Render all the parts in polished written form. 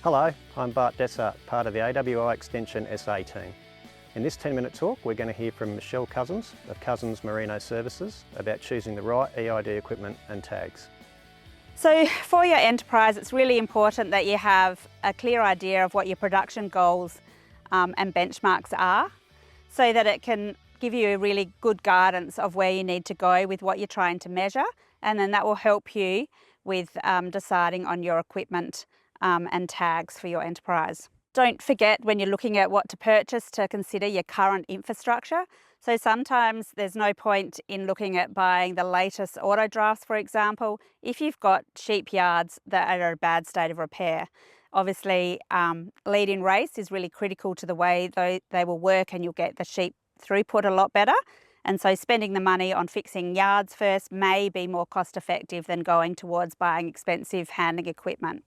Hello, I'm Bart Dessart, part of the AWI Extension SA team. In this 10-minute talk, we're going to hear from Michelle Cousins of Cousins Merino Services about choosing the right eID equipment and tags. So for your enterprise, it's really important that you have a clear idea of what your production goals and benchmarks are, so that it can give you a really good guidance of where you need to go with what you're trying to measure, and then that will help you with deciding on your equipment and tags for your enterprise. Don't forget, when you're looking at what to purchase, to consider your current infrastructure. So sometimes there's no point in looking at buying the latest auto drafts, for example, if you've got sheep yards that are in a bad state of repair. Obviously, lead-in race is really critical to the way they will work, and you'll get the sheep throughput a lot better. And so spending the money on fixing yards first may be more cost effective than going towards buying expensive handling equipment.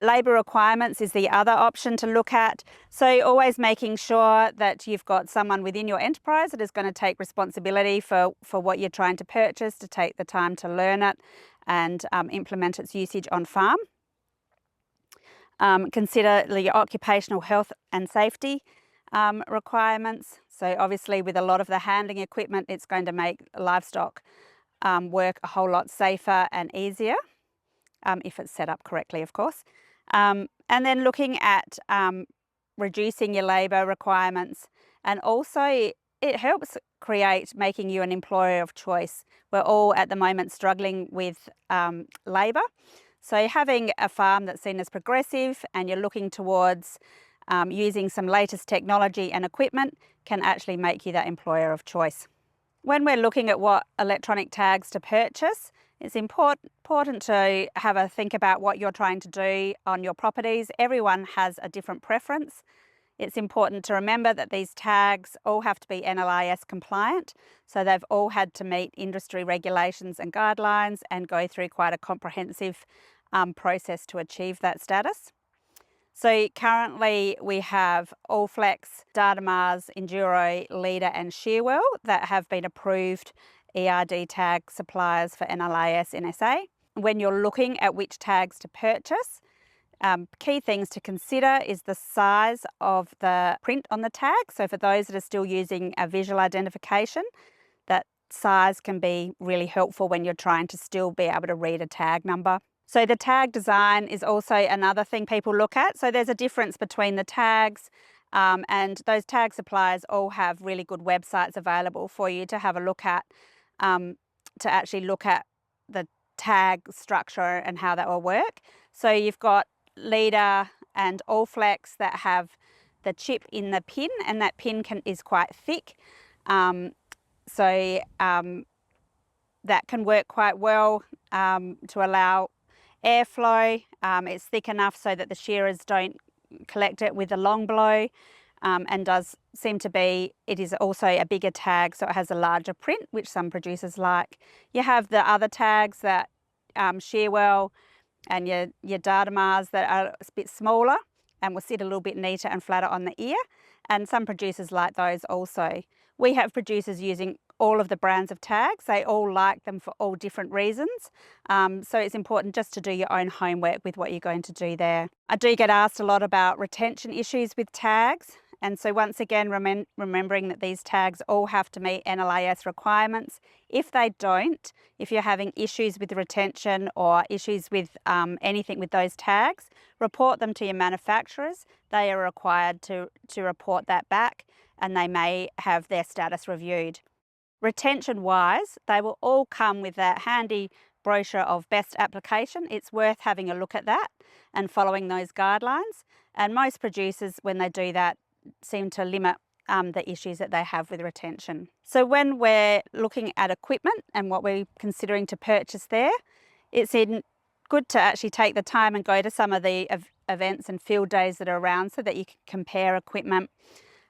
Labour requirements is the other option to look at. So always making sure that you've got someone within your enterprise that is going to take responsibility for what you're trying to purchase, to take the time to learn it and implement its usage on farm. Consider the occupational health and safety requirements. So obviously with a lot of the handling equipment, it's going to make livestock work a whole lot safer and easier, if it's set up correctly, of course. And then looking at reducing your labour requirements, and also it helps making you an employer of choice. We're all at the moment struggling with labour. So having a farm that's seen as progressive and you're looking towards using some latest technology and equipment can actually make you that employer of choice. When we're looking at what electronic tags to purchase, it's important to have a think about what you're trying to do on your properties. Everyone has a different preference. It's important to remember that these tags all have to be NLIS compliant, so they've all had to meet industry regulations and guidelines and go through quite a comprehensive process to achieve that status. So currently we have Allflex, Datamars, Enduro, Leader and Shearwell that have been approved eID tag suppliers for NLIS in SA. When you're looking at which tags to purchase, key things to consider is the size of the print on the tag. So for those that are still using a visual identification, that size can be really helpful when you're trying to still be able to read a tag number. So the tag design is also another thing people look at. So there's a difference between the tags, and those tag suppliers all have really good websites available for you to have a look at, to actually look at the tag structure and how that will work. So you've got Leader and Allflex that have the chip in the pin, and that pin is quite thick. That can work quite well to allow airflow. It's thick enough so that the shearers don't collect it with a long blow, and does seem to be, it is also a bigger tag, so it has a larger print, which some producers like. You have the other tags that Shearwell and your Datamars that are a bit smaller and will sit a little bit neater and flatter on the ear, and some producers like those also. We have producers using all of the brands of tags. They all like them for all different reasons. So it's important just to do your own homework with what you're going to do there. I do get asked a lot about retention issues with tags. And so once again, remembering that these tags all have to meet NLIS requirements. If they don't, if you're having issues with retention or issues with anything with those tags, report them to your manufacturers. They are required to report that back, and they may have their status reviewed. Retention-wise, they will all come with that handy brochure of best application. It's worth having a look at that and following those guidelines. And most producers, when they do that, seem to limit the issues that they have with retention. So when we're looking at equipment and what we're considering to purchase there, it's good to actually take the time and go to some of the events and field days that are around, so that you can compare equipment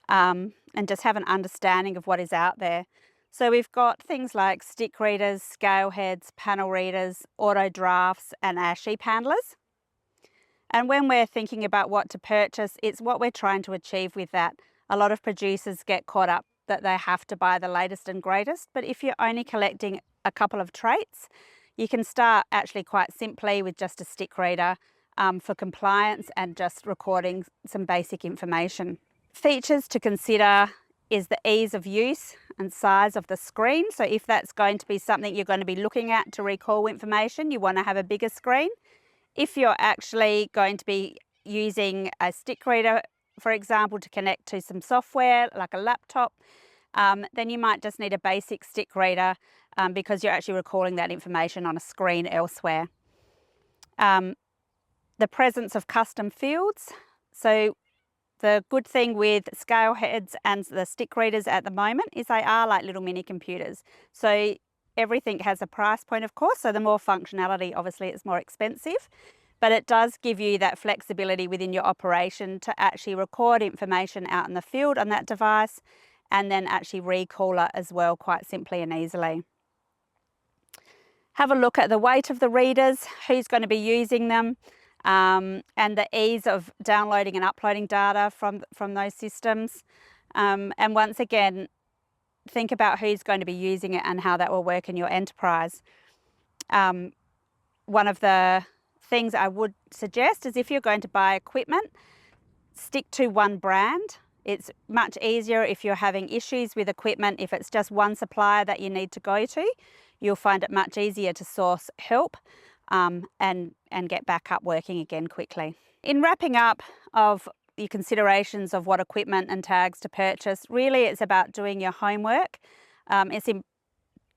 and just have an understanding of what is out there. So we've got things like stick readers, scale heads, panel readers, auto drafts and our sheep handlers. And when we're thinking about what to purchase, it's what we're trying to achieve with that. A lot of producers get caught up that they have to buy the latest and greatest, but if you're only collecting a couple of traits, you can start actually quite simply with just a stick reader for compliance and just recording some basic information. Features to consider is the ease of use and size of the screen. So if that's going to be something you're going to be looking at to recall information, you want to have a bigger screen. If you're actually going to be using a stick reader, for example, to connect to some software like a laptop, then you might just need a basic stick reader because you're actually recalling that information on a screen elsewhere. The presence of custom fields. So the good thing with scale heads and the stick readers at the moment is they are like little mini computers. So everything has a price point, of course, so the more functionality, obviously it's more expensive, but it does give you that flexibility within your operation to actually record information out in the field on that device and then actually recall it as well quite simply and easily. Have a look at the weight of the readers, who's going to be using them, and the ease of downloading and uploading data from those systems. And once again, think about who's going to be using it and how that will work in your enterprise. One of the things I would suggest is if you're going to buy equipment, stick to one brand. It's much easier if you're having issues with equipment. If it's just one supplier that you need to go to, you'll find it much easier to source help and get back up working again quickly. In wrapping up of your considerations of what equipment and tags to purchase, really it's about doing your homework. It's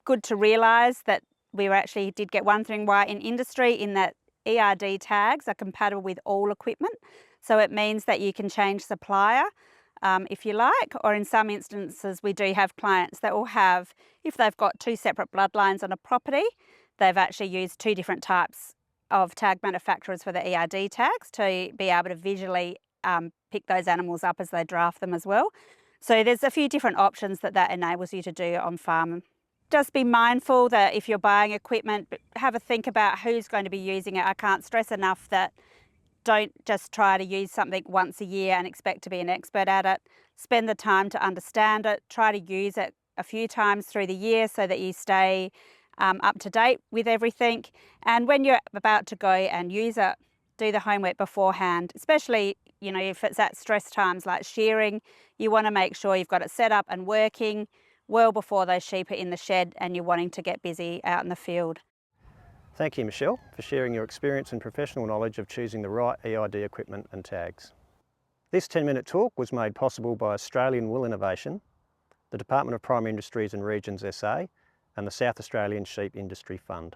good to realise that we actually did get one thing right in industry in that eID tags are compatible with all equipment. So it means that you can change supplier if you like, or in some instances we do have clients that will have, if they've got two separate bloodlines on a property, they've actually used two different types of tag manufacturers for the eID tags to be able to visually pick those animals up as they draft them as well. So there's a few different options that enables you to do on farm. Just be mindful that if you're buying equipment, have a think about who's going to be using it. I can't stress enough that don't just try to use something once a year and expect to be an expert at it. Spend the time to understand it. Try to use it a few times through the year so that you stay up to date with everything. And when you're about to go and use it, do the homework beforehand, especially if it's at stress times like shearing. You want to make sure you've got it set up and working well before those sheep are in the shed and you're wanting to get busy out in the field. Thank you, Michelle, for sharing your experience and professional knowledge of choosing the right eID equipment and tags. This 10-minute talk was made possible by Australian Wool Innovation, the Department of Primary Industries and Regions SA, and the South Australian Sheep Industry Fund.